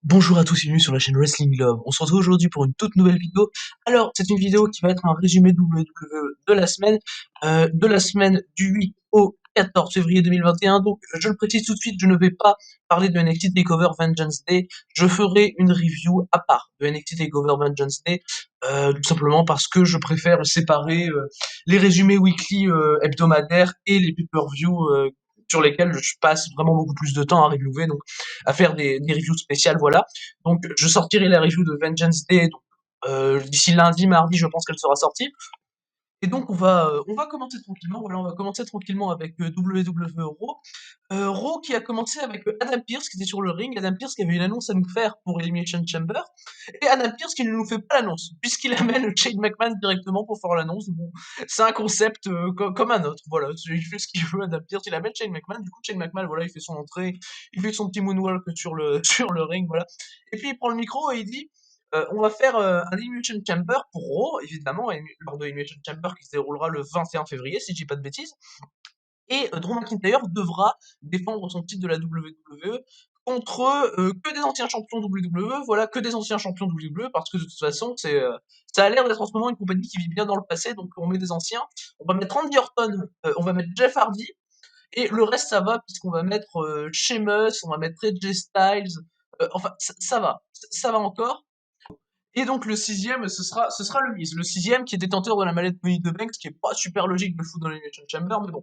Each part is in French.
Bonjour à tous et bienvenue sur la chaîne Wrestling Love. On se retrouve aujourd'hui pour une toute nouvelle vidéo. Alors, c'est une vidéo qui va être un résumé WWE de la semaine du 8 au 14 février 2021. Donc, je le précise tout de suite, je ne vais pas parler de NXT TakeOver Vengeance Day. Je ferai une review à part de NXT TakeOver Vengeance Day, tout simplement parce que je préfère séparer les résumés weekly hebdomadaires et les pay-per-view sur lesquels je passe vraiment beaucoup plus de temps à reviewer. Donc, à faire des reviews spéciales, voilà. Donc je sortirai la review de Vengeance Day donc, d'ici lundi, mardi, je pense qu'elle sera sortie. Et donc on va commencer tranquillement, voilà, on va commencer tranquillement avec WWE Raw. Raw qui a commencé avec Adam Pearce qui était sur le ring, Adam Pearce qui avait une annonce à nous faire pour Elimination Chamber, et Adam Pearce qui ne nous fait pas l'annonce, puisqu'il amène Shane McMahon directement pour faire l'annonce. Bon, c'est un concept comme un autre, voilà, il fait ce qu'il veut, Adam Pearce, il amène Shane McMahon, du coup Shane McMahon, voilà, il fait son entrée, il fait son petit moonwalk sur sur le ring, voilà, et puis il prend le micro et il dit on va faire un Elimination Chamber pour Raw, évidemment, lors de Elimination Chamber qui se déroulera le 21 février, si je dis pas de bêtises. Et Drew McIntyre devra défendre son titre de la WWE contre que des anciens champions WWE, voilà, que des anciens champions WWE, parce que de toute façon, ça a l'air d'être en ce moment une compagnie qui vit bien dans le passé, donc on met des anciens. On va mettre Randy Orton, on va mettre Jeff Hardy, et le reste ça va, puisqu'on va mettre Sheamus, on va mettre AJ Styles, enfin, ça va, ça va encore. Et donc le sixième, ce sera le Miz. Le sixième qui est détenteur de la mallette Money in the Bank, ce qui est pas super logique de le foutre dans l'Elimination Chamber, mais bon.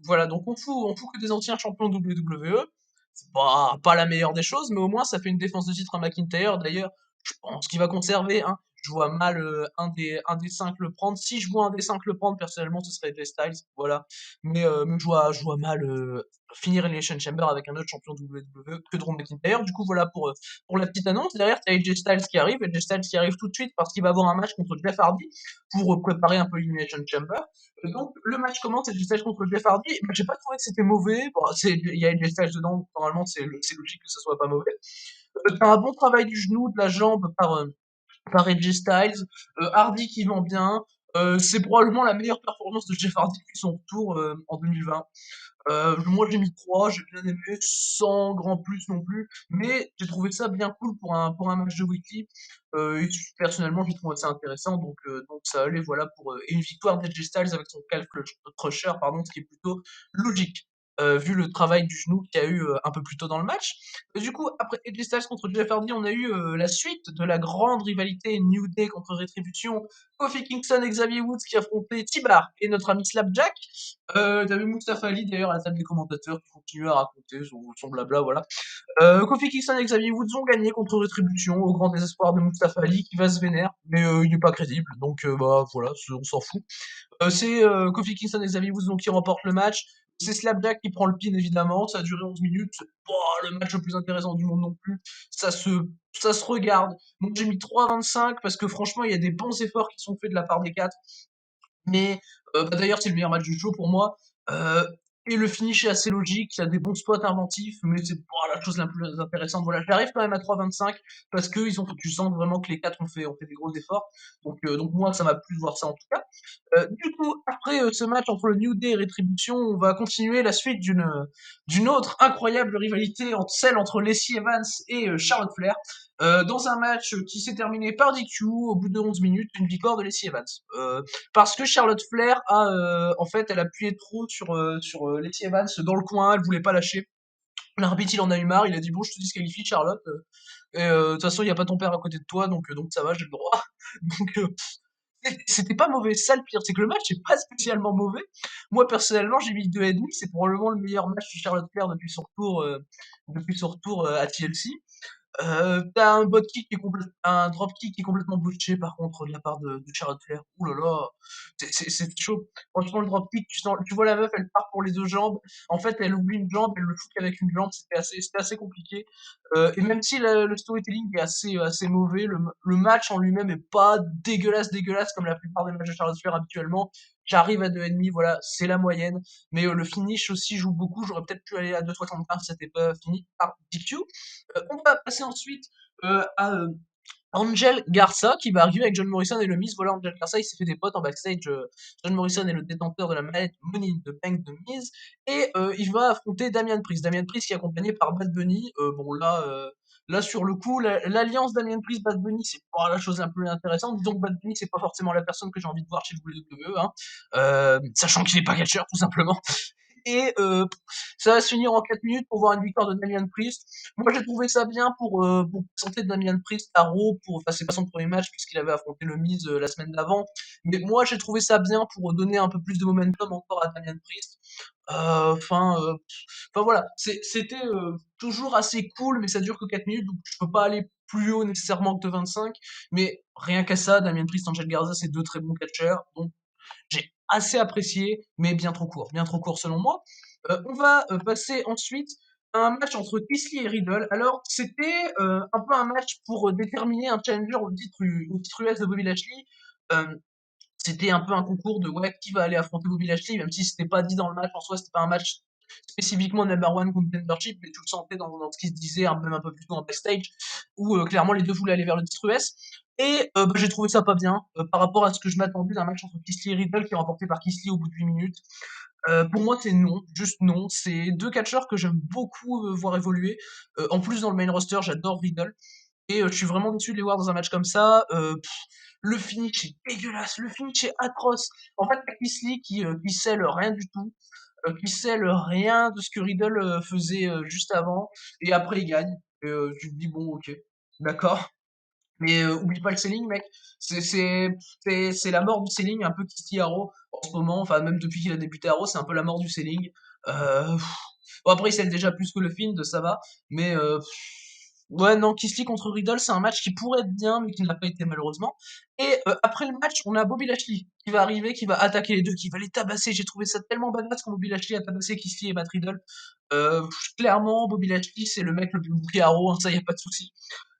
Voilà, donc on fout que des anciens champions WWE. C'est pas la meilleure des choses, mais au moins ça fait une défense de titre à McIntyre. D'ailleurs, je pense qu'il va conserver, hein. Je vois mal un des cinq le prendre. Si je vois un des cinq le prendre, personnellement, ce serait AJ Styles, voilà. Mais je vois mal finir Elimination Chamber avec un autre champion WWE que Drew McIntyre. Du coup, voilà pour la petite annonce. Derrière, tu as AJ Styles qui arrive. AJ Styles qui arrive tout de suite parce qu'il va avoir un match contre Jeff Hardy pour préparer un peu l'Elimination Chamber. Donc, le match commence, AJ Styles contre Jeff Hardy. J'ai pas trouvé que c'était mauvais. Bon, il y a AJ Styles dedans, normalement, c'est logique que ce soit pas mauvais. T'as un bon travail du genou, de la jambe par AJ Styles. Hardy qui vend bien. C'est probablement la meilleure performance de Jeff Hardy depuis son retour en 2020. Moi j'ai mis 3, j'ai bien aimé, sans grand plus non plus, mais j'ai trouvé ça bien cool pour un match de weekly. Et personnellement j'ai trouvé ça intéressant, donc ça allait, voilà, et une victoire d'AJ Styles avec son calf crusher, pardon, ce qui est plutôt logique. Vu le travail du genou qu'il y a eu un peu plus tôt dans le match. Du coup, après AJ Styles contre Jeff Hardy, on a eu la suite de la grande rivalité New Day contre Rétribution. Kofi Kingston et Xavier Woods qui affrontaient T-Bar et notre ami Slapjack. T'avais Mustafa Ali d'ailleurs à la table des commentateurs qui continue à raconter son blabla, voilà. Kofi Kingston et Xavier Woods ont gagné contre Rétribution au grand désespoir de Mustafa Ali qui va se vénère, mais il n'est pas crédible, donc bah voilà, on s'en fout. C'est Kofi Kingston et Xavier Woods donc qui remportent le match. C'est Slapjack qui prend le pin évidemment, ça a duré 11 minutes, c'est pas le match le plus intéressant du monde non plus, ça se, ça se regarde. Donc j'ai mis 3,25 parce que franchement il y a des bons efforts qui sont faits de la part des quatre. Mais bah, d'ailleurs, c'est le meilleur match du show pour moi. Euh, et le finish est assez logique, il y a des bons spots inventifs, mais c'est pas la chose la plus intéressante. Voilà, j'arrive quand même à 3,25 parce que tu sens vraiment que les quatre ont fait des gros efforts. Donc moi, ça m'a plu de voir ça en tout cas. Du coup, après ce match entre le New Day et Rétribution, on va continuer la suite d'une autre incroyable rivalité, celle entre Lacey Evans et Charlotte Flair, dans un match qui s'est terminé par DQ au bout de 11 minutes, une victoire de Lacey Evans. Parce que Charlotte Flair en fait, elle appuyait trop sur Lacey Evans dans le coin, elle voulait pas lâcher. L'arbitre, il en a eu marre, il a dit bon, je te disqualifie, Charlotte. Et de toute façon, il y a pas ton père à côté de toi, donc ça va, j'ai le droit. Donc c'était pas mauvais, ça le pire, c'est que le match est pas spécialement mauvais. Moi personnellement, j'ai mis 2,5, c'est probablement le meilleur match de Charlotte Flair depuis son retour à TLC. T'as un dropkick qui est complètement botché par contre de la part de Charlotte Flair. Ouh là là, c'est chaud. Franchement, le dropkick, tu vois la meuf, elle part pour les deux jambes. En fait, elle oublie une jambe, elle le fout qu'avec une jambe. C'était assez compliqué. Et même si le storytelling est assez mauvais, le match en lui-même est pas dégueulasse comme la plupart des matchs de Charlotte Flair habituellement. J'arrive à 2,5, voilà, c'est la moyenne. Mais le finish aussi joue beaucoup. J'aurais peut-être pu aller à 2,75 si c'était pas fini par DQ. On va passer ensuite à Angel Garza qui va arriver avec John Morrison et le Miz. Voilà, Angel Garza, il s'est fait des potes en backstage. John Morrison est le détenteur de la mallette Money in the Bank de Miz. Et il va affronter Damian Priest. Damian Priest qui est accompagné par Bad Bunny. Bon, là, Là, sur le coup, l'alliance Damian Priest Bad Bunny, c'est pas la chose la plus intéressante. Disons que Bad Bunny, c'est pas forcément la personne que j'ai envie de voir chez WWE, hein. Sachant qu'il est pas catcheur, tout simplement. Et ça va se finir en 4 minutes pour voir une victoire de Damian Priest. Moi, j'ai trouvé ça bien pour présenter Damian Priest à Raw. Enfin, c'est pas son premier match puisqu'il avait affronté le Miz la semaine d'avant. Mais moi, j'ai trouvé ça bien pour donner un peu plus de momentum encore à Damian Priest. Enfin, voilà, c'était toujours assez cool, mais ça dure que 4 minutes, donc je peux pas aller plus haut nécessairement que 25. Mais rien qu'à ça, Damian Priest, Angel Garza, c'est deux très bons catcheurs. Donc j'ai assez apprécié, mais bien trop court selon moi. On va passer ensuite à un match entre Kisly et Riddle. Alors, c'était un peu un match pour déterminer un challenger au titre US de Bobby Lashley. Euh, C'était un peu un concours de ouais, qui va aller affronter Bobby Lashley, même si c'était pas dit dans le match en soi, c'était pas un match spécifiquement number one contendership, mais tu le sentais dans ce qui se disait, même un peu plus tôt en backstage, où clairement les deux voulaient aller vers le titre US. Et j'ai trouvé ça pas bien par rapport à ce que je m'attendais d'un match entre Kisly et Riddle qui est remporté par Kisly au bout de 8 minutes. Pour moi, c'est non, juste non. C'est deux catcheurs que j'aime beaucoup voir évoluer. En plus, dans le main roster, j'adore Riddle. Et je suis vraiment déçu de les voir dans un match comme ça. Le finish est dégueulasse, le finish est atroce. En fait, t'as Kisly qui scelle rien du tout, qui scelle rien de ce que Riddle faisait juste avant, et après il gagne. Et tu te dis, bon, ok, d'accord. Mais oublie pas le selling, mec. C'est la mort du selling, un peu Kisly Arrow en ce moment. Enfin, même depuis qu'il a débuté Arrow, c'est un peu la mort du selling. Pff. Bon, après, il scelle déjà plus que le film, de ça va. Mais ouais, non, Kisly contre Riddle, c'est un match qui pourrait être bien, mais qui n'a pas été malheureusement. Et après le match, on a Bobby Lashley qui va arriver, qui va attaquer les deux, qui va les tabasser. J'ai trouvé ça tellement badass quand Bobby Lashley a tabassé Kisly et Matt Riddle. Clairement, Bobby Lashley, c'est le mec le plus bouclé Arrow, hein, ça y a pas de souci.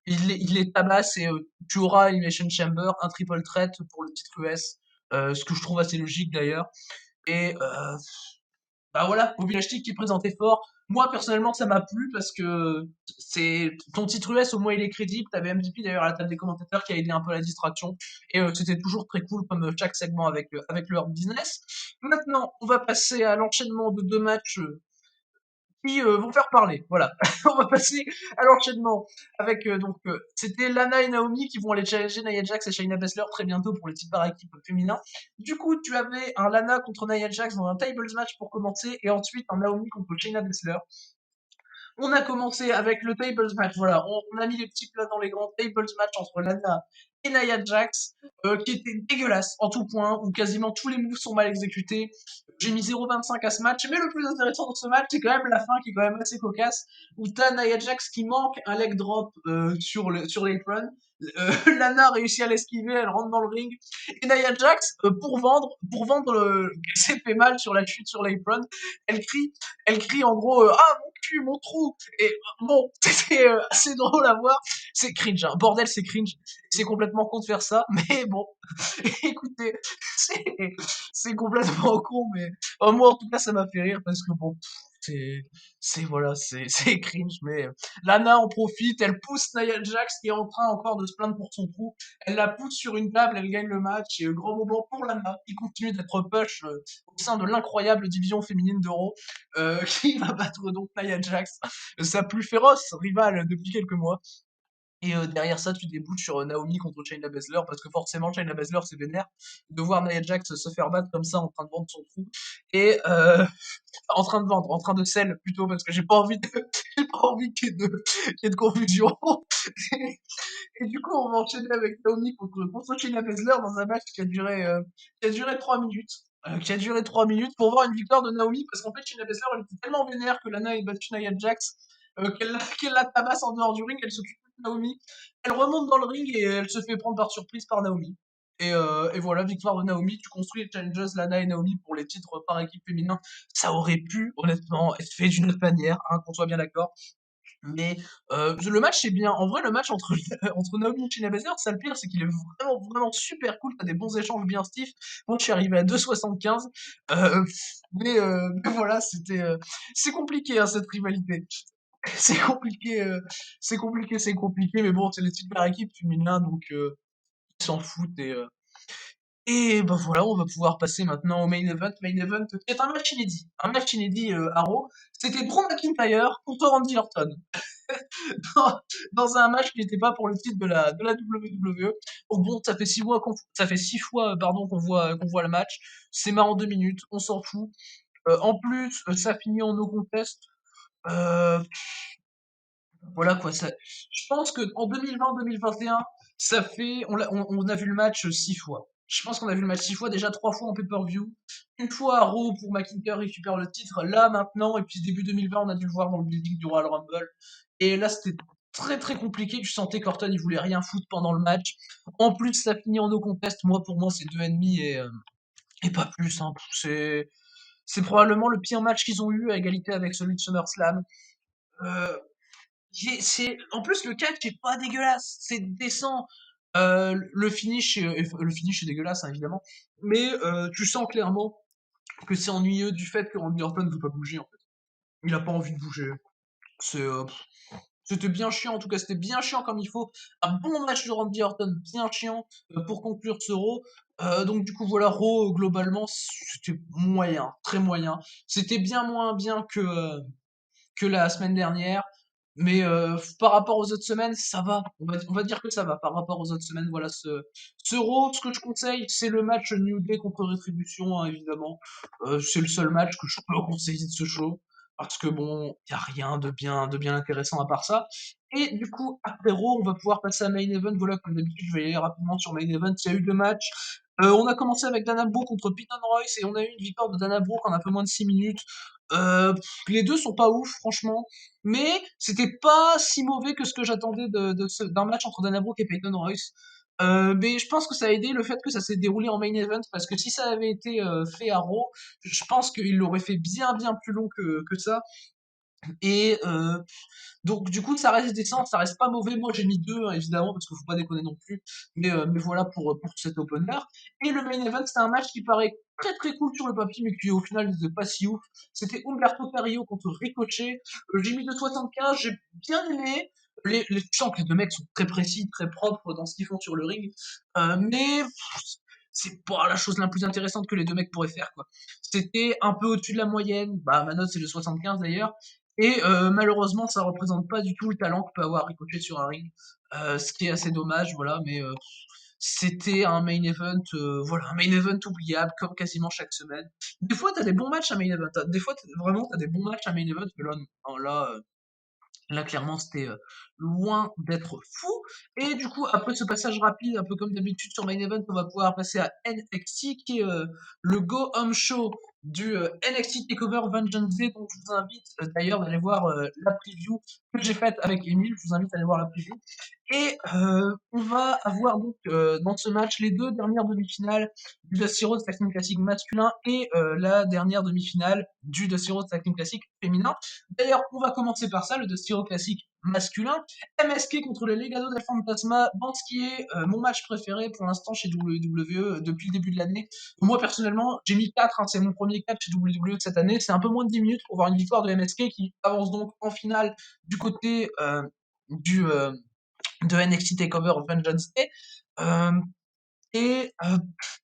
Il les tabasse et tu auras Elimination Chamber, un triple threat pour le titre US, ce que je trouve assez logique d'ailleurs. Et bah voilà, Bobby Lashley qui est présenté fort. Moi personnellement ça m'a plu parce que c'est ton titre US au moins il est crédible. T'avais MVP d'ailleurs à la table des commentateurs qui a aidé un peu à la distraction et c'était toujours très cool comme chaque segment avec leur business. Maintenant on va passer à l'enchaînement de deux matchs qui vont faire parler. Voilà, on va passer à l'enchaînement avec c'était Lana et Naomi qui vont aller challenger Nia Jax et Shayna Baszler très bientôt pour le titre par équipe féminin. Du coup, tu avais un Lana contre Nia Jax dans un tables match pour commencer et ensuite un Naomi contre Shayna Baszler. On a commencé avec le tables match, voilà, on a mis les petits plats dans les grands tables match entre Lana et Nia Jax, qui était dégueulasse en tout point, où quasiment tous les moves sont mal exécutés. J'ai mis 0,25 à ce match, mais le plus intéressant dans ce match, c'est quand même la fin qui est quand même assez cocasse, où t'as Nia Jax qui manque un leg drop sur l'apron. Lana réussit à l'esquiver, elle rentre dans le ring. Et Nia Jax, qu'elle s'est fait mal sur la chute sur l'apron, elle crie, elle crie en gros ah mon cul, mon trou. Et bon, c'était assez drôle à voir. C'est cringe, hein. Bordel, c'est cringe. C'est complètement con de faire ça, mais bon, écoutez, c'est c'est complètement con, mais moi en tout cas ça m'a fait rire parce que bon, c'est voilà, c'est cringe, mais Lana en profite, elle pousse Nia Jax qui est en train encore de se plaindre pour son trou, elle la pousse sur une table, elle gagne le match, et grand moment pour Lana, qui continue d'être push au sein de l'incroyable division féminine d'Euro, qui va battre donc Nia Jax, sa plus féroce rivale depuis quelques mois. Et derrière ça, tu déboutes sur Naomi contre Shayna Baszler, parce que forcément, Shayna Baszler, c'est vénère de voir Nia Jax se faire battre comme ça en train de vendre son trou. Et en train de vendre, en train de sell plutôt, parce que j'ai pas envie de, j'ai pas envie qu'il y ait de confusion. Et du coup, on va enchaîner avec Naomi contre Shayna Baszler dans un match qui a duré 3 minutes. Qui a duré 3 minutes pour voir une victoire de Naomi, parce qu'en fait, Shayna Baszler, elle était tellement vénère que Lana ait battu Nia Jax, qu'elle la tabasse en dehors du ring, elle s'occupe de Naomi. Elle remonte dans le ring et elle se fait prendre par surprise par Naomi. Et voilà, victoire de Naomi. Tu construis les challenges Lana et Naomi pour les titres par équipe féminin. Ça aurait pu, honnêtement, être fait d'une autre manière, hein, qu'on soit bien d'accord. Mais le match c'est bien. En vrai, le match entre entre Naomi et Shayna Baszler, ça le pire, c'est qu'il est vraiment vraiment super cool. T'as des bons échanges bien stiff. Moi, je suis arrivé à 2,75. Euh, mais voilà, c'est compliqué hein, cette rivalité. C'est compliqué, c'est compliqué. Mais bon, c'est les super équipes féminines, donc ils s'en foutent et ben voilà, on va pouvoir passer maintenant au main event. Main event qui est un match inédit. Un match inédit à Raw. C'était Drew McIntyre contre Randy Orton. dans, dans un match qui n'était pas pour le titre de la WWE. Donc bon, ça fait 6 fois pardon, qu'on voit le match. C'est marrant 2 minutes, on s'en fout. En plus, ça finit en no contest. Euh, voilà quoi. Je pense que en 2020-2021, on a vu le match 6 fois. Je pense qu'on a vu le match 6 fois, déjà 3 fois en pay-per-view. Une fois à Raw pour McIntyre récupère le titre, là maintenant, et puis début 2020, on a dû le voir dans le building du Royal Rumble. Et là, c'était très très compliqué. Tu sentais qu'Orton, il voulait rien foutre pendant le match. En plus, ça finit en no contest. Moi, pour moi, c'est 2,5 et pas plus. Hein. C'est probablement le pire match qu'ils ont eu à égalité avec celui de SummerSlam. Euh, en plus, le catch est pas dégueulasse, c'est décent. Le finish est dégueulasse, hein, évidemment. Mais tu sens clairement que c'est ennuyeux du fait que Randy Orton ne veut pas bouger, en fait. Il a pas envie de bouger. C'est, c'était bien chiant, en tout cas, c'était bien chiant comme il faut. Un bon match de Randy Orton, bien chiant, pour conclure ce Raw. Donc du coup, voilà, Raw, globalement, c'était moyen, très moyen. C'était bien moins bien que la semaine dernière. Mais par rapport aux autres semaines, ça va. On va dire que ça va. Par rapport aux autres semaines, voilà, ce Raw, ce que je conseille, c'est le match New Day contre Rétribution, hein, évidemment. C'est le seul match que je peux conseiller de ce show. Parce que bon, il n'y a rien de bien intéressant à part ça. Et du coup, après Raw, on va pouvoir passer à Main Event. Voilà, comme d'habitude, je vais y aller rapidement sur Main Event. Il y a eu 2 matchs. On a commencé avec Dana Brooke contre Peyton Royce et on a eu une victoire de Dana Brooke en un peu moins de 6 minutes. Les deux sont pas ouf, franchement. Mais c'était pas si mauvais que ce que j'attendais d'un match entre Dana Brooke et Peyton Royce. Mais je pense que ça a aidé le fait que ça s'est déroulé en main event, parce que si ça avait été fait à Raw, je pense qu'il l'aurait fait bien bien plus long que ça. Et donc du coup ça reste décent, ça reste pas mauvais. Moi j'ai mis 2 hein, évidemment parce qu'il faut pas déconner non plus. Mais voilà pour cet opener. Et le main event c'est un match qui paraît très très cool sur le papier mais qui au final n'était pas si ouf. C'était Humberto Carrillo contre Ricochet. J'ai mis 2,75, j'ai bien aimé. Tu sens que les deux mecs sont très précis, très propres dans ce qu'ils font sur le ring. Mais c'est pas la chose la plus intéressante que les deux mecs pourraient faire quoi. C'était un peu au-dessus de la moyenne. Bah ma note c'est le 75 d'ailleurs. Et malheureusement, ça représente pas du tout le talent que peut avoir Ricochet sur un ring, ce qui est assez dommage, voilà. Mais c'était un main event, voilà, un main event oubliable comme quasiment chaque semaine. Des fois, t'as des bons matchs à main event. Des fois, vraiment, t'as des bons matchs à main event, mais là, non, là, clairement, c'était loin d'être fou. Et du coup, après ce passage rapide, un peu comme d'habitude sur Main Event, on va pouvoir passer à NXT, qui est le Go Home Show du NXT TakeOver Vengeance Day. Donc, je vous invite d'ailleurs d'aller voir la preview que j'ai faite avec Emile. Je vous invite à aller voir la preview. Et on va avoir donc dans ce match les deux dernières demi-finales du Dusty Rhodes Tag Team Classic masculin et la dernière demi-finale du Dusty Rhodes Tag Team Classic féminin. D'ailleurs, on va commencer par ça, le Dusty Rhodes Classic masculin. MSK contre le Legado del Fantasma, dans ce qui est mon match préféré pour l'instant chez WWE depuis le début de l'année. Moi, personnellement, j'ai mis 4, hein, c'est mon premier 4 chez WWE de cette année. C'est un peu moins de 10 minutes pour voir une victoire de MSK qui avance donc en finale du côté du, de NXT TakeOver Vengeance Day. Euh, et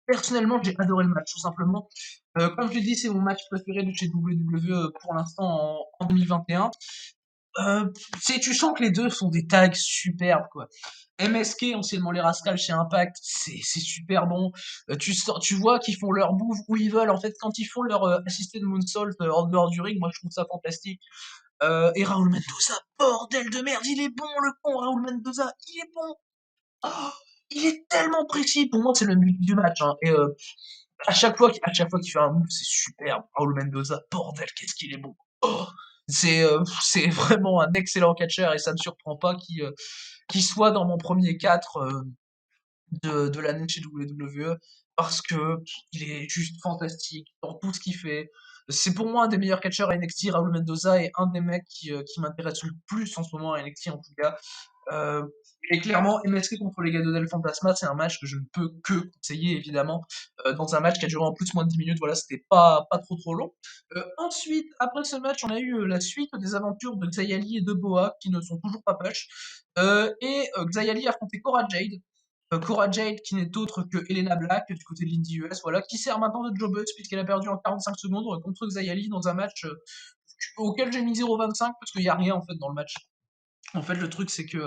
personnellement, j'ai adoré le match, tout simplement. Comme je l'ai dit, c'est mon match préféré de chez WWE pour l'instant en 2021. Tu sens que les deux sont des tags superbes, quoi. MSK, anciennement les Rascals chez Impact, c'est super bon. Tu vois qu'ils font leur move où ils veulent. En fait, quand ils font leur assisté de moonsault en dehors du ring, moi je trouve ça fantastique. Et Raúl Mendoza, bordel de merde, il est bon le con Raúl Mendoza, il est bon. Oh, il est tellement précis. Pour moi, c'est le but du match. Hein. Et à chaque fois qu'il fait un move, c'est superbe. Raúl Mendoza, bordel, qu'est-ce qu'il est bon. Oh, c'est vraiment un excellent catcheur et ça me surprend pas qu'il soit dans mon premier 4 de l'année chez WWE parce que il est juste fantastique dans tout ce qu'il fait. C'est pour moi un des meilleurs catcheurs à NXT, Raúl Mendoza, est un des mecs qui m'intéresse le plus en ce moment à NXT en tout cas. Euh, et clairement, MSK contre les Legado del Fantasma, c'est un match que je ne peux que conseiller, évidemment, dans un match qui a duré en plus moins de 10 minutes, voilà, c'était pas trop trop long. Ensuite, après ce match, on a eu la suite des aventures de Xayali et de Boa, qui ne sont toujours pas push. Xayali a affronté Cora Jade. Cora Jade, qui n'est autre que Elena Black, du côté de l'Indie US, voilà, qui sert maintenant de jobbeuse, puisqu'elle a perdu en 45 secondes contre Xayali dans un match auquel j'ai mis 0,25, parce qu'il n'y a rien, en fait, dans le match. En fait, le truc, c'est qu'il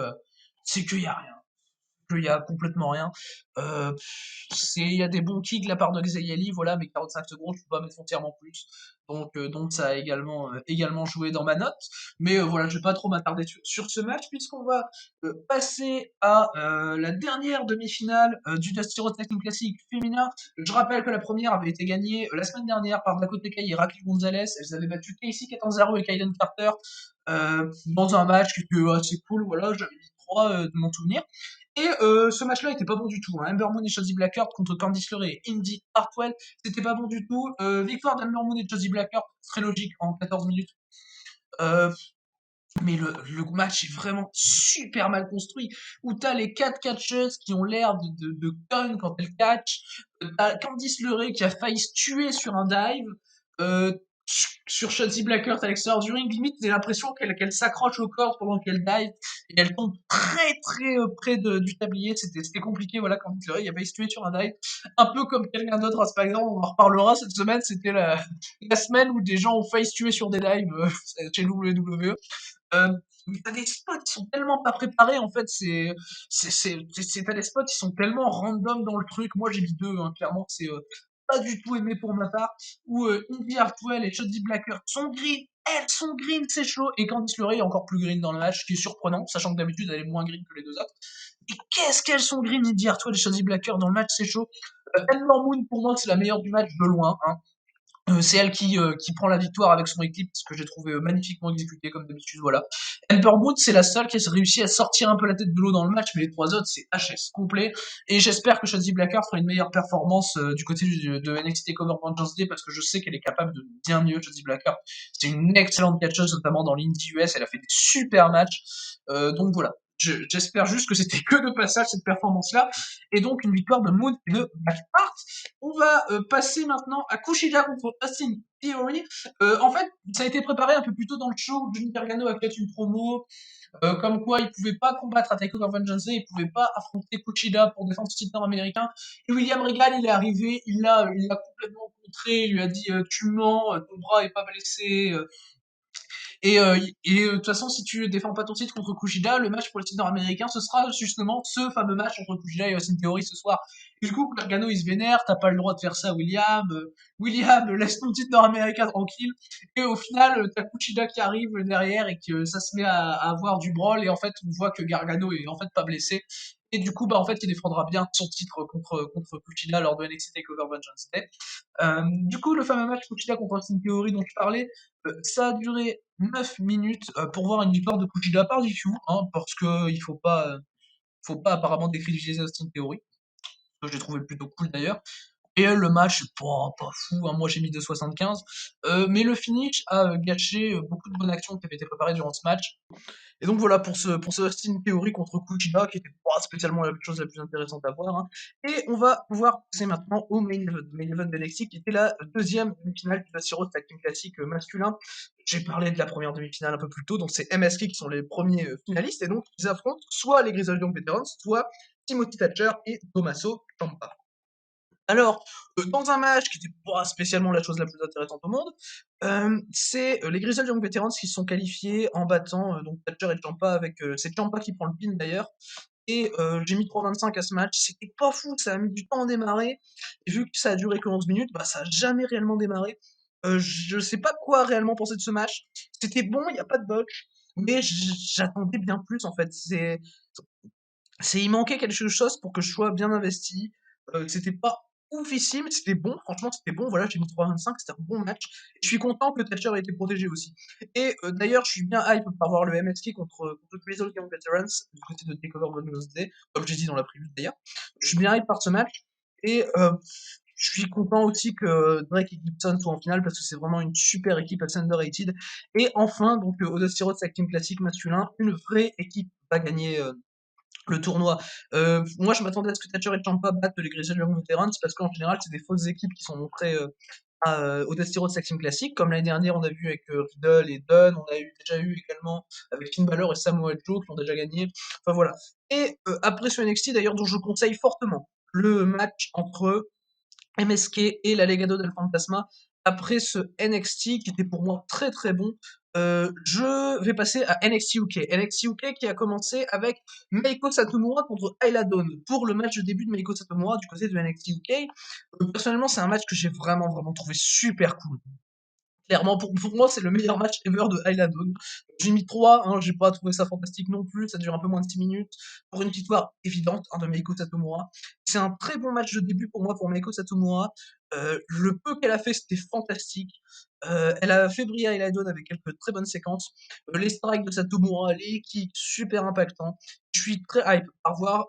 y a rien. Qu'il y a complètement rien. Il y a des bons kicks de la part de Xayeli, voilà, mais 45 secondes, je peux pas mettre entièrement plus. Donc ça a également joué dans ma note. Mais voilà, je vais pas trop m'attarder sur ce match, puisqu'on va passer à la dernière demi-finale du Dusty Rhodes Tag Team Classic féminin. Je rappelle que la première avait été gagnée la semaine dernière par Dakota Kai et Raquel Gonzalez. Elles avaient battu Casey Catanzaro et Kaiden Carter dans un match qui était assez cool, voilà, j'avais mis 3 de mon souvenir. Et ce match-là était pas bon du tout, hein. Ember Moon et Shotzi Blackheart contre Candice LeRae et Indy Hartwell, c'était pas bon du tout. Victoire d'Ember Moon et Shotzi Blackheart, très logique en 14 minutes. Euh, mais le match est vraiment super mal construit, où t'as les 4 catcheuses qui ont l'air de connes quand elles catchent, t'as Candice LeRae qui a failli se tuer sur un dive, euh, sur Shotzi Blackheart avec Sarah During, limite j'ai l'impression qu'elle s'accroche au corps pendant qu'elle dive, et elle tombe très très près du tablier, c'était compliqué, voilà, Candice LeRae, il a failli se tuer sur un dive, un peu comme quelqu'un d'autre à SmackDown, on en reparlera cette semaine, c'était la semaine où des gens ont failli se tuer sur des dives chez WWE. Euh, mais t'as des spots qui sont tellement pas préparés en fait, t'as des spots qui sont tellement random dans le truc. Moi j'ai mis deux, hein, clairement c'est pas du tout aimé pour ma part. Où Indy Hartwell et Shotzi Blackheart sont green, elles sont green, c'est chaud. Et Candice LeRae est encore plus green dans le match, ce qui est surprenant, sachant que d'habitude elle est moins green que les deux autres. Et qu'est-ce qu'elles sont green, Indy Hartwell et Shotzi Blackheart dans le match, c'est chaud. Ember Moon pour moi c'est la meilleure du match de loin, hein. C'est elle qui prend la victoire avec son équipe, ce que j'ai trouvé magnifiquement exécuté comme d'habitude, voilà. Ember Moon, c'est la seule qui a réussi à sortir un peu la tête de l'eau dans le match, mais les trois autres, c'est HS complet. Et j'espère que Shotzi Blackheart fera une meilleure performance du côté de NXT TakeOver Vengeance Day, parce que je sais qu'elle est capable de bien mieux, Shotzi Blackheart. C'est une excellente catcheuse, notamment dans l'Indie US, elle a fait des super matchs. Donc voilà. J'espère juste que c'était que de passage cette performance-là, et donc une victoire de Moon et de Blackheart. On va passer maintenant à Kushida contre Austin Theory. En fait, ça a été préparé un peu plus tôt dans le show. Johnny Gargano a fait une promo comme quoi il pouvait pas combattre à TakeOver Vengeance Day, il pouvait pas affronter Kushida pour défendre ce titre américain. Et William Regal, il est arrivé, il l'a complètement contré, il lui a dit tu mens, ton bras est pas blessé, et de toute façon, si tu défends pas ton titre contre Kushida, le match pour le titre nord-américain, ce sera justement ce fameux match entre Kushida et Austin Theory ce soir. Et du coup, Gargano, il se vénère, t'as pas le droit de faire ça, William. William, laisse ton titre nord-américain tranquille. Et au final, t'as Kushida qui arrive derrière et que ça se met à avoir du brawl. Et en fait, on voit que Gargano est en fait pas blessé. Et du coup, bah, en fait, il défendra bien son titre contre Kushida lors de NXT TakeOver Vengeance Day. Du coup, le fameux match Kushida contre Austin Theory dont je parlais, ça a duré 9 minutes pour voir une victoire de Kushida par DQ, hein, parce que faut pas apparemment décrédibiliser Austin Theory, que j'ai trouvé plutôt cool d'ailleurs. Et le match, pas fou, hein, moi j'ai mis 2,75. Mais le finish a gâché beaucoup de bonnes actions qui avaient été préparées durant ce match. Et donc voilà pour ce Austin Theory contre Kushida, qui était pas spécialement la chose la plus intéressante à voir, hein. Et on va pouvoir passer maintenant au main event d'NXT, qui était la deuxième demi-finale du Dusty Rhodes Tag Team Classic masculin. J'ai parlé de la première demi-finale un peu plus tôt, donc c'est MSK qui sont les premiers finalistes, et donc ils affrontent soit les Grizzled Young Veterans, soit Timothy Thatcher et Tommaso Ciampa. Alors, dans un match qui n'était pas spécialement la chose la plus intéressante au monde, c'est les Grizzled Young Veterans qui se sont qualifiés en battant donc Thatcher et Ciampa avec c'est Ciampa qui prend le pin d'ailleurs. Et j'ai mis 3,25 à ce match. C'était pas fou, ça a mis du temps à démarrer. Et vu que ça a duré que 11 minutes, bah ça a jamais réellement démarré. Je sais pas quoi réellement penser de ce match. C'était bon, il n'y a pas de botch, mais j'attendais bien plus en fait. Il manquait quelque chose pour que je sois bien investi. C'était pas oufissime, c'était bon, franchement c'était bon, voilà, j'ai mis 3,25, c'était un bon match. Je suis content que Thatcher ait été protégé aussi. Et d'ailleurs, je suis bien hype par voir le MSK contre Grizzled Young Veterans du côté de TakeOver Bonus Day, comme j'ai dit dans la preview d'ailleurs. Je suis bien hype par ce match. Et je suis content aussi que Drake et Gibson soient en finale parce que c'est vraiment une super équipe assez underrated. Et enfin, donc au Dusty Rhodes Tag Team Classic masculin, une vraie équipe va gagner le tournoi. Moi, je m'attendais à ce que Thatcher et Ciampa battent les Grizzled Young Veterans parce qu'en général, c'est des fausses équipes qui sont montrées au Dusty Rhodes Tag Team Classic. Comme l'année dernière, on a vu avec Riddle et Dunn, on a déjà eu également avec Finn Balor et Samoa Joe qui ont déjà gagné. Enfin voilà. Et après ce NXT, d'ailleurs, dont je conseille fortement le match entre MSK et la Legado del Fantasma, après ce NXT qui était pour moi très très bon, je vais passer à NXT UK. NXT UK qui a commencé avec Meiko Satomura contre Ayla Dawn pour le match de début de Meiko Satomura du côté de NXT UK. Personnellement, c'est un match que j'ai vraiment trouvé super cool. Clairement, pour moi, c'est le meilleur match ever de Highland. J'ai mis 3, hein, j'ai pas trouvé ça fantastique non plus, ça dure un peu moins de 6 minutes. Pour une victoire évidente de Meiko Satomura. C'est un très bon match de début pour moi, pour Meiko Satomura. Le peu qu'elle a fait, c'était fantastique. Elle a fait briller Highland avec quelques très bonnes séquences. Les strikes de Satomura, les kicks, super impactants. Je suis très hype par voir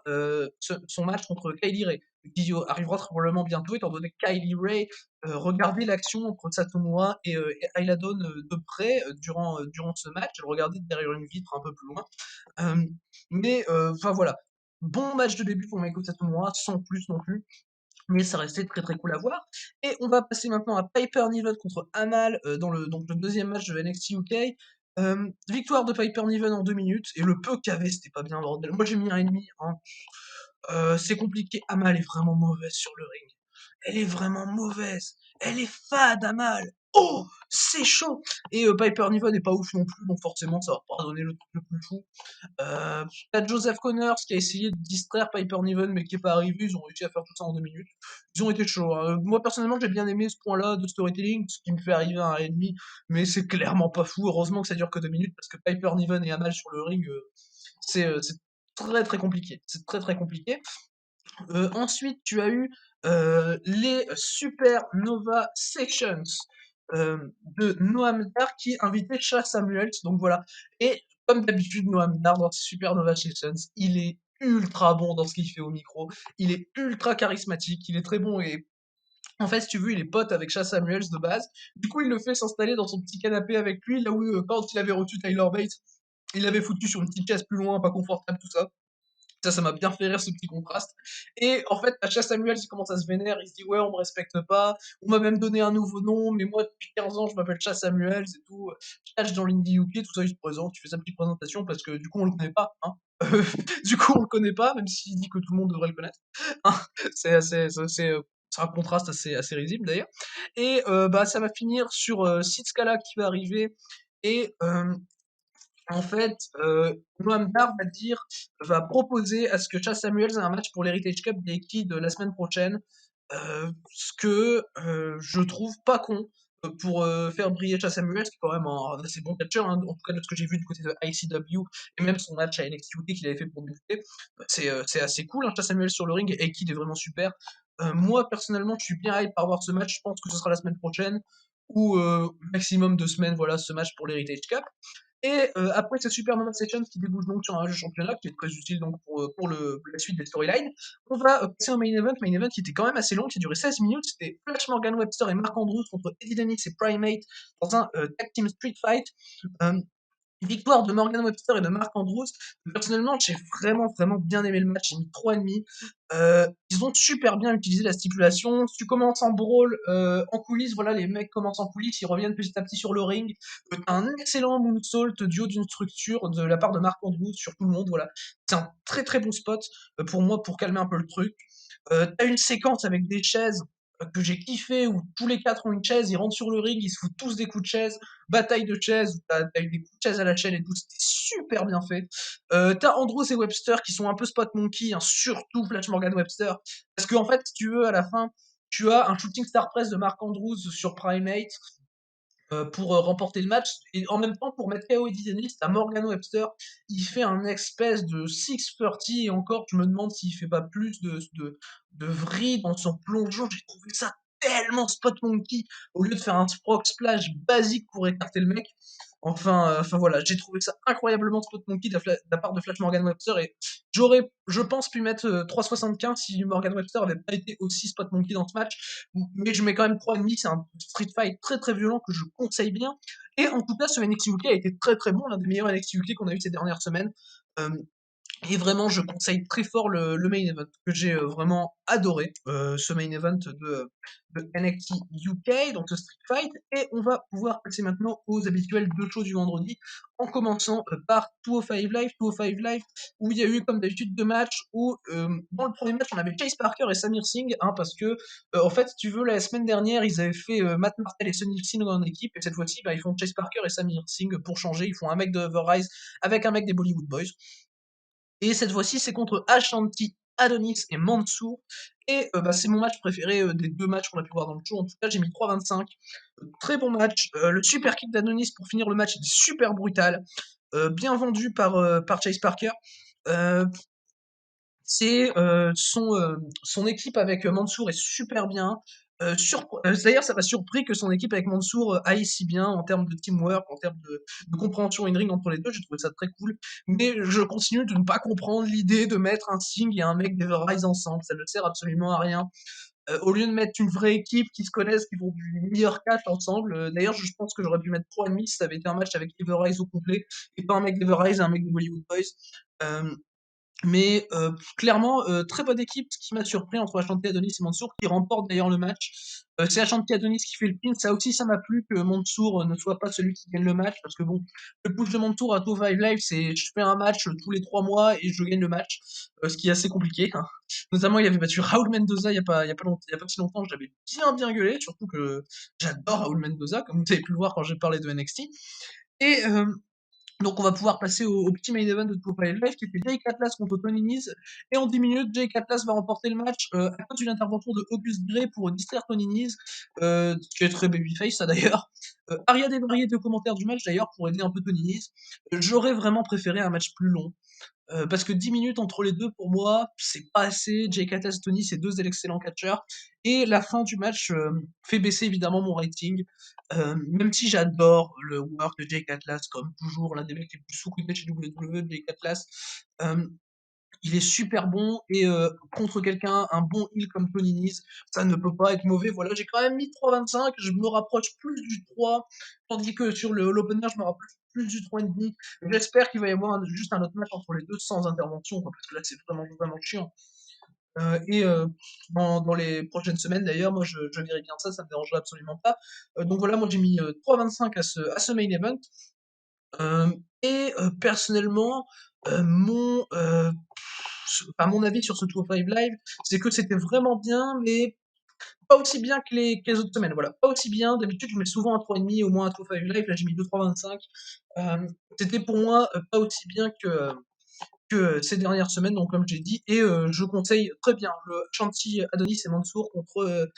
son match contre Kylie Ray, qui arrivera très probablement bientôt, étant donné que Kylie Ray regarder l'action entre Satomura et Ayla Dawn de près durant ce match. Elle regardait derrière une vitre un peu plus loin. Mais enfin voilà, bon match de début pour Meiko Satomura, sans plus non plus. Mais ça restait très cool à voir. Et on va passer maintenant à Piper Niven contre Amal dans le deuxième match de NXT UK. Victoire de Piper Niven en 2 minutes, et le peu qu'il y avait, c'était pas bien bordel. Moi j'ai mis 1,5. Hein. C'est compliqué. Amal est vraiment mauvaise sur le ring. Elle est vraiment mauvaise. Elle est fade, Amal. Oh, c'est chaud. Et Piper Niven n'est pas ouf non plus, donc forcément ça va pas donner le truc le plus fou. T'as Joseph Connors qui a essayé de distraire Piper Niven mais qui est pas arrivé. Ils ont réussi à faire tout ça en 2 minutes. Ils ont été chauds. Hein. Moi personnellement j'ai bien aimé ce point-là de storytelling, ce qui me fait arriver à 1,5, mais c'est clairement pas fou. Heureusement que ça dure que 2 minutes parce que Piper Niven et Amal sur le ring, c'est très compliqué. C'est très compliqué. Ensuite, tu as eu les Super Nova Sessions de Noam Dar qui invitait Chad Samuels. Donc voilà. Et comme d'habitude, Noam Dar dans ses Super Nova Sessions, il est ultra bon dans ce qu'il fait au micro. Il est ultra charismatique. Il est très bon et en fait, si tu veux, il est pote avec Chad Samuels de base. Du coup, il le fait s'installer dans son petit canapé avec lui, là où quand il avait reçu Tyler Bates, il l'avait foutu sur une petite chaise plus loin, pas confortable, tout ça. Ça m'a bien fait rire ce petit contraste. Et en fait, Achat Samuel, il commence à se vénère, il se dit ouais, on me respecte pas, on m'a même donné un nouveau nom, mais moi depuis 15 ans, je m'appelle Chas Samuels et tout. Catch dans l'Indie UK, tout ça, il se présente, tu fais sa petite présentation parce que du coup, on le connaît pas, hein. Du coup, on le connaît pas, même s'il dit que tout le monde devrait le connaître. Hein. C'est un contraste assez risible d'ailleurs. Et bah, ça va finir sur Sid Scala qui va arriver et en fait, Noam Dar va proposer à ce que Chas Samuels ait un match pour l'Heritage Cup des Kids la semaine prochaine, ce que je trouve pas con pour faire briller Chas Samuels, qui est quand même un assez bon catcheur, hein, en tout cas de ce que j'ai vu du côté de ICW, et même son match à NXT UK qu'il avait fait pour débuter. C'est assez cool, hein, Chas Samuels sur le ring, et Kid est vraiment super. Moi, personnellement, je suis bien hype par voir ce match, je pense que ce sera la semaine prochaine, ou maximum 2 semaines, voilà, ce match pour l'Heritage Cup. Et après cette Super Nova Session qui débouche donc sur un jeu championnat qui est très utile donc pour la suite des storylines, on va passer au main event qui était quand même assez long, qui a duré 16 minutes. C'était Flash Morgan Webster et Mark Andrews contre Eddie Dennis et Primate dans un tag team street fight. Euh, Victoire de Morgan Webster et de Mark Andrews. Personnellement, j'ai vraiment bien aimé le match. J'ai mis 3,5. Ils ont super bien utilisé la stipulation. Si tu commences en brawl, en coulisses, voilà, les mecs commencent en coulisses, ils reviennent petit à petit sur le ring. T'as un excellent moonsault du haut d'une structure de la part de Mark Andrews sur tout le monde, voilà. C'est un très bon spot pour moi, pour calmer un peu le truc. T'as une séquence avec des chaises que j'ai kiffé, où tous les 4 ont une chaise, ils rentrent sur le ring, ils se foutent tous des coups de chaise, bataille de chaises, t'as eu des coups de chaise à la chaîne et tout, c'était super bien fait. T'as Andrews et Webster qui sont un peu spot monkey, hein, surtout Flash Morgan Webster, parce qu'en fait, si tu veux, à la fin, tu as un shooting star press de Mark Andrews sur Primate, pour remporter le match, et en même temps pour mettre KO Eddie Dennis, t'as Morgan Webster, il fait un espèce de 630 et encore je me demande s'il fait pas plus de vrille dans son plongeon. J'ai trouvé ça tellement spot monkey au lieu de faire un frog splash basique pour écarter le mec. Enfin voilà, j'ai trouvé ça incroyablement spot monkey de la part de Flash Morgan Webster, et j'aurais, je pense, pu mettre 3,75 si Morgan Webster avait pas été aussi spot monkey dans ce match, mais je mets quand même 3,5. C'est un street fight très violent que je conseille bien. Et en tout cas, ce NXT UK a été très bon, l'un des meilleurs NXT UK qu'on a eu ces dernières semaines. Euh, Et vraiment, je conseille très fort le main event, que j'ai vraiment adoré, ce main event de NXT UK, donc ce Street Fight. Et on va pouvoir passer maintenant aux habituels 2 shows du vendredi, en commençant par 205 Live. 205 Live, où il y a eu, comme d'habitude, 2 matchs, où dans le premier match, on avait Chase Parker et Samir Singh, hein, parce que, en fait, si tu veux, la semaine dernière, ils avaient fait Matt Martel et Sonny Singh en équipe, et cette fois-ci, bah, ils font Chase Parker et Samir Singh pour changer. Ils font un mec de The Rise avec un mec des Bollywood Boys. Et cette fois-ci, c'est contre Ashanti, Adonis et Mansour. Et bah, c'est mon match préféré des 2 matchs qu'on a pu voir dans le show. En tout cas, j'ai mis 3,25. Très bon match. Le super kick d'Adonis pour finir le match était super brutal. Bien vendu par Chase Parker. Euh, son équipe avec Mansour est super bien. D'ailleurs, ça m'a surpris que son équipe avec Mansour aille si bien en termes de teamwork, en termes de compréhension in-ring entre les deux. J'ai trouvé ça très cool. Mais je continue de ne pas comprendre l'idée de mettre un Sting et un mec d'Everrise ensemble. Ça ne sert absolument à rien. Au lieu de mettre une vraie équipe qui se connaissent, qui font du meilleur catch ensemble. D'ailleurs, je pense que j'aurais pu mettre 3,5 si ça avait été un match avec Everrise au complet et pas un mec d'Everrise et un mec de Bollywood Boys. Euh, mais clairement, très bonne équipe. Ce qui m'a surpris entre Ashanti, Adonis et Mansour, qui remportent d'ailleurs le match. C'est Ashanti Adonis qui fait le pin. Ça aussi, ça m'a plu que Mansour ne soit pas celui qui gagne le match, parce que bon, le push de Mansour à 2 5 Live, c'est je fais un match tous les 3 mois et je gagne le match, ce qui est assez compliqué, hein. Notamment, il avait battu Raul Mendoza il y a pas si longtemps, je l'avais bien gueulé, surtout que j'adore Raul Mendoza, comme vous avez pu le voir quand j'ai parlé de NXT. Et donc on va pouvoir passer au petit main event de 205 Live qui était Jake Atlas contre Tony Nese. Et en 10 minutes, Jake Atlas va remporter le match à cause d'une intervention de Auguste Grey pour distraire Tony Nese, qui est très babyface ça d'ailleurs. Aria dévarié de commentaires du match d'ailleurs pour aider un peu Tony Nese. J'aurais vraiment préféré un match plus long. Parce que 10 minutes entre les deux, pour moi, c'est pas assez. Jake Atlas et Tony, c'est 2 excellents catcheurs. Et la fin du match fait baisser évidemment mon rating. Même si j'adore le work de Jake Atlas, comme toujours, l'un des mecs les plus sous-cotés chez WWE, Jake Atlas. Euh, il est super bon et contre quelqu'un, un bon heal comme Tony Nese, ça ne peut pas être mauvais. Voilà, j'ai quand même mis 3,25, je me rapproche plus du 3, tandis que sur l'opener, je me rapproche plus du 3,5. J'espère qu'il va y avoir juste un autre match entre les deux sans intervention, quoi, parce que là c'est vraiment chiant. Et dans les prochaines semaines d'ailleurs, moi je verrai bien ça me dérangerait absolument pas. Donc voilà, moi j'ai mis 3,25 à ce main event. Euh, et personnellement, mon avis sur ce Tour 5 Live, c'est que c'était vraiment bien, mais pas aussi bien que les autres semaines. Voilà, pas aussi bien. D'habitude, je mets souvent un 3,5, au moins un Tour 5 Live. Là, j'ai mis 2,325. C'était pour moi pas aussi bien que ces dernières semaines, donc comme j'ai dit, et je conseille très bien le Chanty Adonis et Mansour contre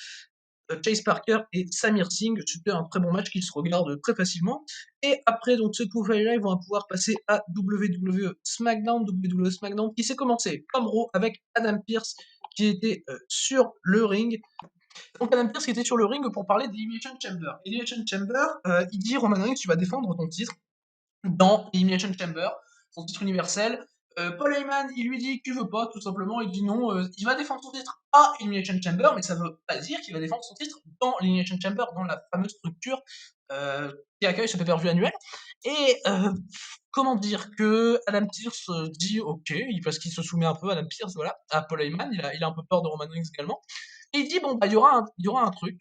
Chase Parker et Samir Singh. C'était un très bon match qui se regarde très facilement. Et après donc ce Two Fight Live, on va pouvoir passer à WWE SmackDown qui s'est commencé comme Raw avec Adam Pearce qui était sur le ring. Donc Adam Pearce qui était sur le ring pour parler d'Elimination Chamber. Elimination Chamber, il dit Roman Reigns, tu vas défendre ton titre dans Elimination Chamber, son titre universel. Paul Heyman, il lui dit que tu veux pas, tout simplement, il dit non, il va défendre son titre à Elimination Chamber, mais ça veut pas dire qu'il va défendre son titre dans l'Elimination Chamber, dans la fameuse structure qui accueille ce pay-per-view annuel. Et comment dire que Adam Pearce dit ok, parce qu'il se soumet un peu, Adam Pearce, voilà, à Paul Heyman, il a un peu peur de Roman Reigns également. Et il dit bon, bah, il y aura un truc,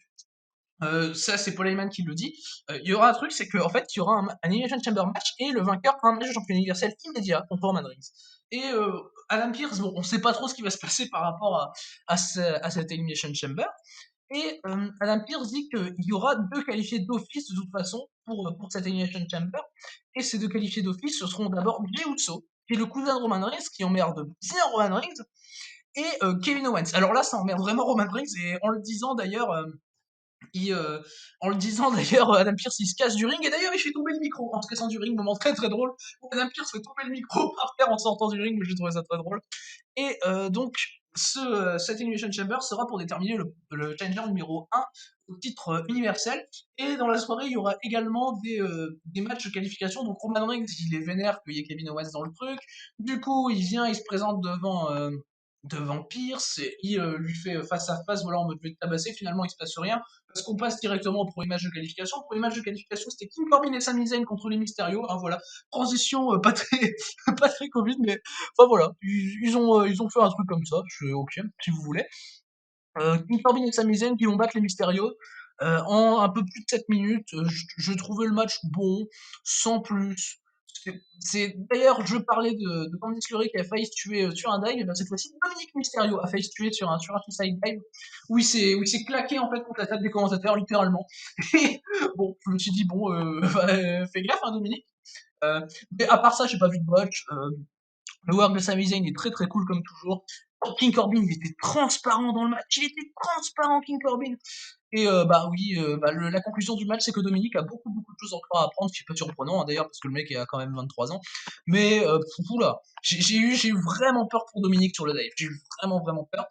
ça c'est Paul Heyman qui le dit. Il y aura un truc, c'est qu'en fait, il y aura un Elimination Chamber match et le vainqueur a un match de championnat universel immédiat contre Roman Reigns. Et Adam Pearce, bon, on sait pas trop ce qui va se passer par rapport à cette Elimination Chamber. Et Adam Pearce dit qu'il y aura 2 qualifiés d'office de toute façon pour cette Elimination Chamber. Et ces 2 qualifiés d'office, ce seront d'abord Jey Uso, qui est le cousin de Roman Reigns, qui emmerde bien Roman Reigns, et Kevin Owens. Alors là, ça emmerde vraiment Roman Reigns, et en le disant d'ailleurs, Adam Pearce il se casse du ring et d'ailleurs il fait tomber le micro en se cassant du ring, moment très drôle où Adam Pearce fait tomber le micro par terre en sortant du ring, mais j'ai trouvé ça très drôle. Et donc cette Elimination Chamber sera pour déterminer le challenger numéro 1 au titre universel. Et dans la soirée il y aura également des matchs de qualification. Donc Roman Reigns il est vénère qu'il y ait Kevin Owens dans le truc, du coup il vient, il se présente de vampire, il lui fait face à face, voilà, en mode je vais te tabasser, finalement il se passe rien, parce qu'on passe directement au premier match de qualification. Le premier match de qualification, c'était King Corbin et Sami Zayn contre les Mysterio, hein, voilà. Transition pas très, pas très Covid, mais enfin voilà, ils ont fait un truc comme ça, je suis ok, si vous voulez. King Corbin et Sami Zayn qui vont battre les Mysterio en un peu plus de 7 minutes. Je trouvais le match bon, sans plus. D'ailleurs, je parlais de Candice LeRae qui a failli se tuer sur un dive, et ben cette fois-ci, Dominique Mysterio a failli se tuer sur un suicide dive, où il s'est claqué en fait contre la table des commentateurs, littéralement. Et bon, je me suis dit, bon, fais gaffe, hein, Dominique. Euh, mais à part ça, j'ai pas vu de botch. Le work de Sami Zayn est très très cool comme toujours. King Corbin, il était transparent dans le match. Il était transparent, King Corbin. Et bah oui, bah, la conclusion du match, c'est que Dominique a beaucoup beaucoup de choses encore à apprendre, ce qui est pas surprenant hein, d'ailleurs, parce que le mec a quand même 23 ans. Mais oula, j'ai eu vraiment peur pour Dominique sur le live. J'ai eu vraiment vraiment peur.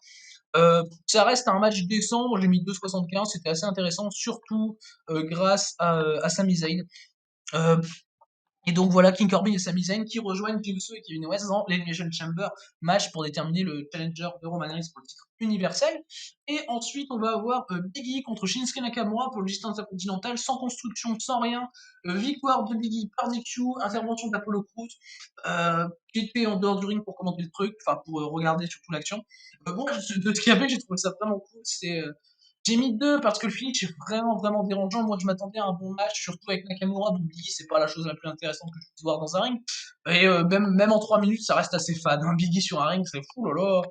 Ça reste un match décent. Moi, j'ai mis 2,75. C'était assez intéressant, surtout grâce à Sami Zayn. Euh, et donc voilà King Corbin et Sami Zayn qui rejoignent Jey Uso et Kevin Owens dans l'Elimination Chamber match pour déterminer le challenger de Roman Reigns pour le titre universel. Et ensuite on va avoir Big E contre Shinsuke Nakamura pour le titre intercontinental sans construction, sans rien. Victoire de Big E par DQ, intervention d'Apollo Crews qui était en dehors du ring pour commenter le truc, enfin pour regarder surtout l'action. Bon, de ce qu'il y avait, j'ai trouvé ça vraiment cool. J'ai mis 2 parce que le finish est vraiment, vraiment dérangeant. Moi, je m'attendais à un bon match, surtout avec Nakamura. Donc, Biggie, c'est pas la chose la plus intéressante que je puisse voir dans un ring. Et même en 3 minutes, ça reste assez fade. Un Biggie sur un ring, c'est fou, là là.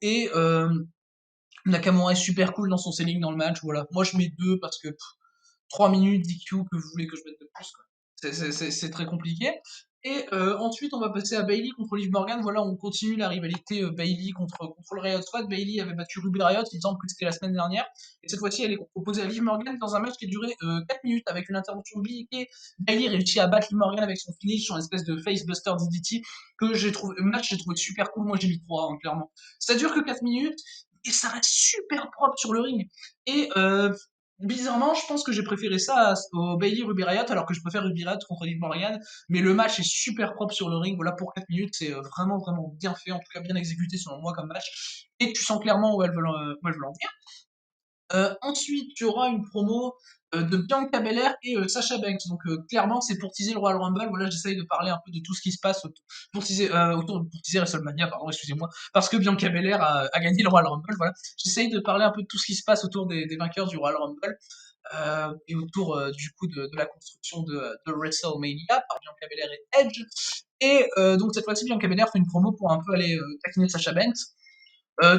Et Nakamura est super cool dans son selling dans le match. Voilà. Moi, je mets 2 parce que 3 minutes DQ que vous voulez que je mette de plus, quoi. C'est très compliqué. Et ensuite, on va passer à Bailey contre Liv Morgan. Voilà, on continue la rivalité Bailey contre le Riot Squad. Bailey avait battu Ruby Riot, il semble que c'était la semaine dernière. Et cette fois-ci, elle est opposée à Liv Morgan dans un match qui a duré 4 minutes avec une intervention de Bailey. Bailey réussit à battre Liv Morgan avec son finish sur une espèce de facebuster DDT que j'ai trouvé, le match j'ai trouvé super cool. Moi, j'ai mis 3, hein, clairement. Ça dure que 4 minutes et ça reste super propre sur le ring. Et bizarrement, je pense que j'ai préféré ça au Bailey Ruby Riot, alors que je préfère Ruby Riot contre Liv Morgan. Mais le match est super propre sur le ring. Voilà, pour 4 minutes, c'est vraiment, vraiment bien fait, en tout cas bien exécuté selon moi comme match. Et tu sens clairement où elles veulent en venir. Ensuite, tu auras une promo de Bianca Belair et Sasha Banks. Donc clairement, c'est pour teaser le Royal Rumble. Voilà, j'essaye de parler un peu de tout ce qui se passe pour teaser WrestleMania, pardon, excusez-moi, parce que Bianca Belair a gagné le Royal Rumble. Voilà, j'essaye de parler un peu de tout ce qui se passe autour des vainqueurs du Royal Rumble et autour du coup de la construction de WrestleMania par Bianca Belair et Edge. Et donc cette fois-ci, Bianca Belair fait une promo pour un peu aller taquiner Sasha Banks.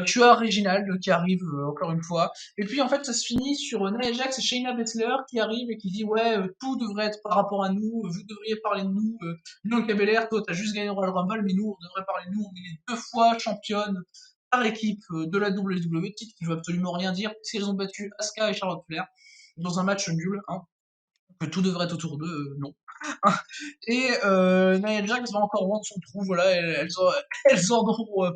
Tu as Reginald qui arrive encore une fois. Et puis en fait, ça se finit sur Nia Jax et Shayna Baszler qui arrive et qui dit ouais, tout devrait être par rapport à nous. Vous devriez parler de nous. Bianca Belair, toi, t'as juste gagné le Royal Rumble, mais nous, on devrait parler de nous. On est les 2 fois championnes par équipe de la WWE, titre qui veut absolument rien dire puisqu'elles ont battu Asuka et Charlotte Flair dans un match nul. Hein, que tout devrait être autour d'eux, non. Et Nia Jax va encore vendre son trou, voilà, elles en ont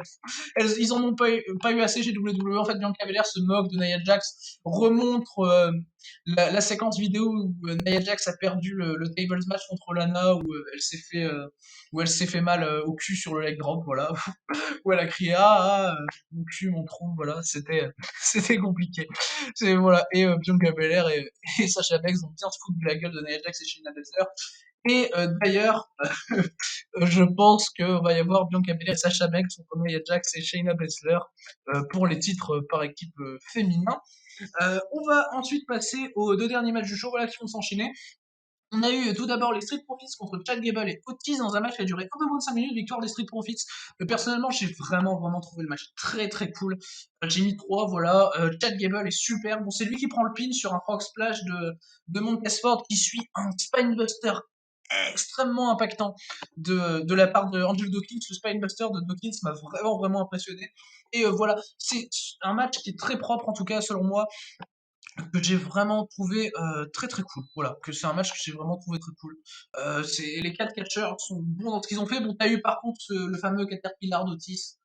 ils en ont pas eu assez chez WWE. En fait, Bianca Belair se moque de Nia Jax, remontre la séquence vidéo où Nia Jax a perdu le tables match contre Lana, où elle s'est fait mal au cul sur le leg drop, voilà, où elle a crié mon cul, mon trou, voilà, c'était compliqué. Voilà, et Bianca Belair et Sasha Banks vont bien se foutre de la gueule de Nia Jax et Shayna Baszler. Et d'ailleurs, je pense que va y avoir Bianca Belair et Sasha Banks contre Nia Jax et Shayna Baszler pour les titres par équipe féminin. On va ensuite passer aux 2 derniers matchs du show, voilà, qui vont s'enchaîner. On a eu tout d'abord les Street Profits contre Chad Gable et Otis dans un match qui a duré un peu moins de 5 minutes, victoire des Street Profits. Personnellement, j'ai vraiment, vraiment trouvé le match très, très cool. J'ai mis 3, voilà. Chad Gable est super. Bon, c'est lui qui prend le pin sur un frog splash de Montesford qui suit un Spinebuster extrêmement impactant de la part de Angel Dawkins. Le Spinebuster de Dawkins m'a vraiment, vraiment impressionné. Et voilà, c'est un match qui est très propre, en tout cas, selon moi, que j'ai vraiment trouvé très très cool. Voilà, que c'est un match que j'ai vraiment trouvé très cool. Les 4 catcheurs sont bons dans ce qu'ils ont fait. Bon, t'as eu par contre le fameux Caterpillar d'Otis.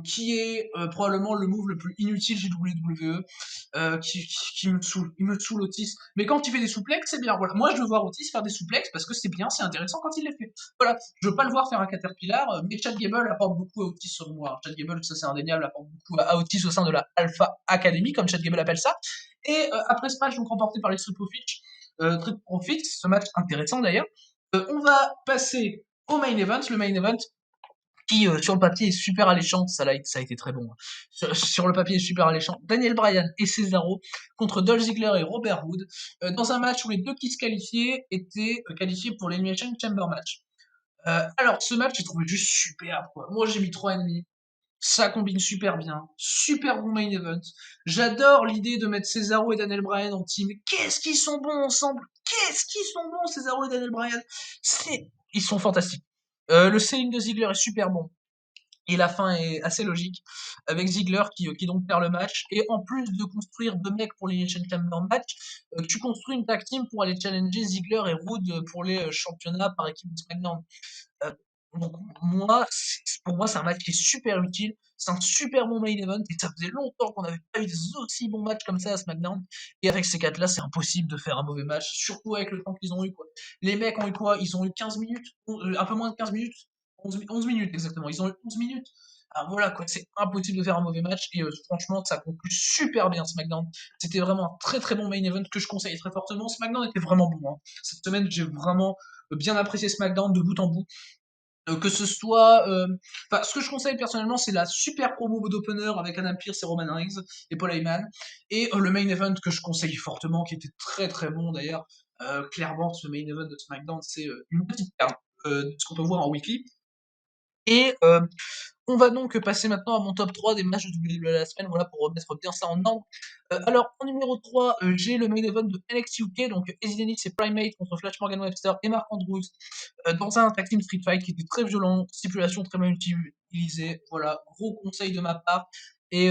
qui est probablement le move le plus inutile chez WWE, qui me saoule. Il me saoule Otis. Mais quand il fait des souplexes, c'est bien. Voilà. Moi, je veux voir Otis faire des souplexes parce que c'est bien, c'est intéressant quand il les fait. Voilà. Je veux pas le voir faire un Caterpillar, mais Chad Gable apporte beaucoup à Otis selon moi. Alors, Chad Gable, ça c'est indéniable, apporte beaucoup à Otis au sein de la Alpha Academy, comme Chad Gable appelle ça. Et après ce match, donc remporté par les Street Profits, ce match intéressant d'ailleurs, on va passer au main event. Le main event, qui sur le papier est super alléchant, ça a été très bon. Sur le papier est super alléchant. Daniel Bryan et Cesaro contre Dolph Ziggler et Robert Roode, dans un match où les deux qui se qualifiaient étaient qualifiés pour l'Elimination Chamber match. Alors ce match j'ai trouvé juste superbe quoi. Moi j'ai mis 3,5. Ça combine super bien, super bon main event. J'adore l'idée de mettre Cesaro et Daniel Bryan en team. Qu'est-ce qu'ils sont bons ensemble. Qu'est-ce qu'ils sont bons Cesaro et Daniel Bryan. Ils sont fantastiques. Le selling de Ziggler est super bon. Et la fin est assez logique, avec Ziggler qui donc perd le match. Et en plus de construire deux mecs pour l'Elimination Chamber match, tu construis une tag team pour aller challenger Ziggler et Roode pour les championnats par équipe de SmackDown. Euh, donc moi, pour moi, c'est un match qui est super utile. C'est un super bon main event et ça faisait longtemps qu'on n'avait pas eu des aussi bons matchs comme ça à SmackDown. Et avec ces quatre-là, c'est impossible de faire un mauvais match, surtout avec le temps qu'ils ont eu. Quoi. Les mecs ont eu quoi? Ils ont eu 15 minutes, un peu moins de 15 minutes, 11 minutes exactement. Ils ont eu 11 minutes. Alors voilà, quoi, c'est impossible de faire un mauvais match et franchement, ça conclut super bien SmackDown. C'était vraiment un très très bon main event que je conseille très fortement. SmackDown était vraiment bon. Hein. Cette semaine, j'ai vraiment bien apprécié SmackDown de bout en bout. Que ce soit, ce que je conseille personnellement, c'est la super promo d'opener avec Adam Pearce et Roman Reigns et Paul Heyman, et le main event que je conseille fortement, qui était très très bon d'ailleurs. Clairement, ce main event de SmackDown, c'est une petite carte de ce qu'on peut voir en weekly. Et on va donc passer maintenant à mon top 3 des matchs de WWE de la semaine, voilà, pour remettre bien ça en ordre. Alors, en numéro 3, j'ai le main event de NXT UK, donc Eddie Dennis et Primate contre Flash Morgan Webster et Mark Andrews, dans un tag team street fight qui était très violent, stipulation très mal utilisée, voilà, gros conseil de ma part. Et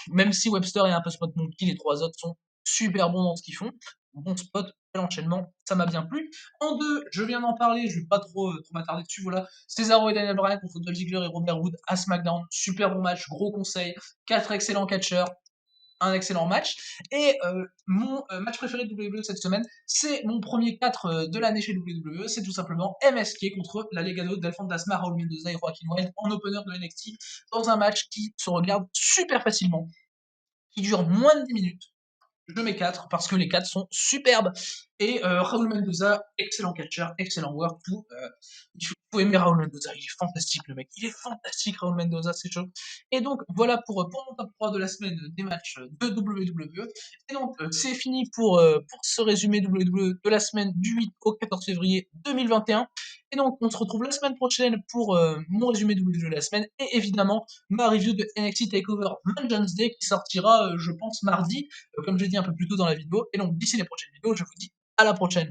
même si Webster est un peu spot monkey, les trois autres sont super bons dans ce qu'ils font. Bon spot, bel enchaînement, ça m'a bien plu. En 2, je viens d'en parler, je vais pas trop m'attarder dessus, voilà. Cesaro et Daniel Bryan contre Dolph Ziggler et Robert Roode à SmackDown. Super bon match, gros conseil. 4 excellents catcheurs, un excellent match. Et mon match préféré de WWE cette semaine, c'est mon premier 4 de l'année chez WWE. C'est tout simplement MSK contre la Legado del Fantasma, Raul Mendoza et Joaquin Wilde en opener de NXT dans un match qui se regarde super facilement, qui dure moins de 10 minutes. Je mets 4 parce que les 4 sont superbes. Et Raúl Mendoza, excellent catcher, excellent work, tout. Il faut aimer Raúl Mendoza, il est fantastique le mec. Il est fantastique Raúl Mendoza, c'est chaud. Et donc voilà pour mon top 3 de la semaine des matchs de WWE. Et donc c'est fini pour ce résumé WWE de la semaine du 8 au 14 février 2021. Et donc on se retrouve la semaine prochaine pour mon résumé WWE de la semaine et évidemment ma review de NXT TakeOver Vengeance Day qui sortira je pense mardi comme j'ai dit un peu plus tôt dans la vidéo. Et donc, d'ici les prochaines vidéos, je vous dis à la prochaine.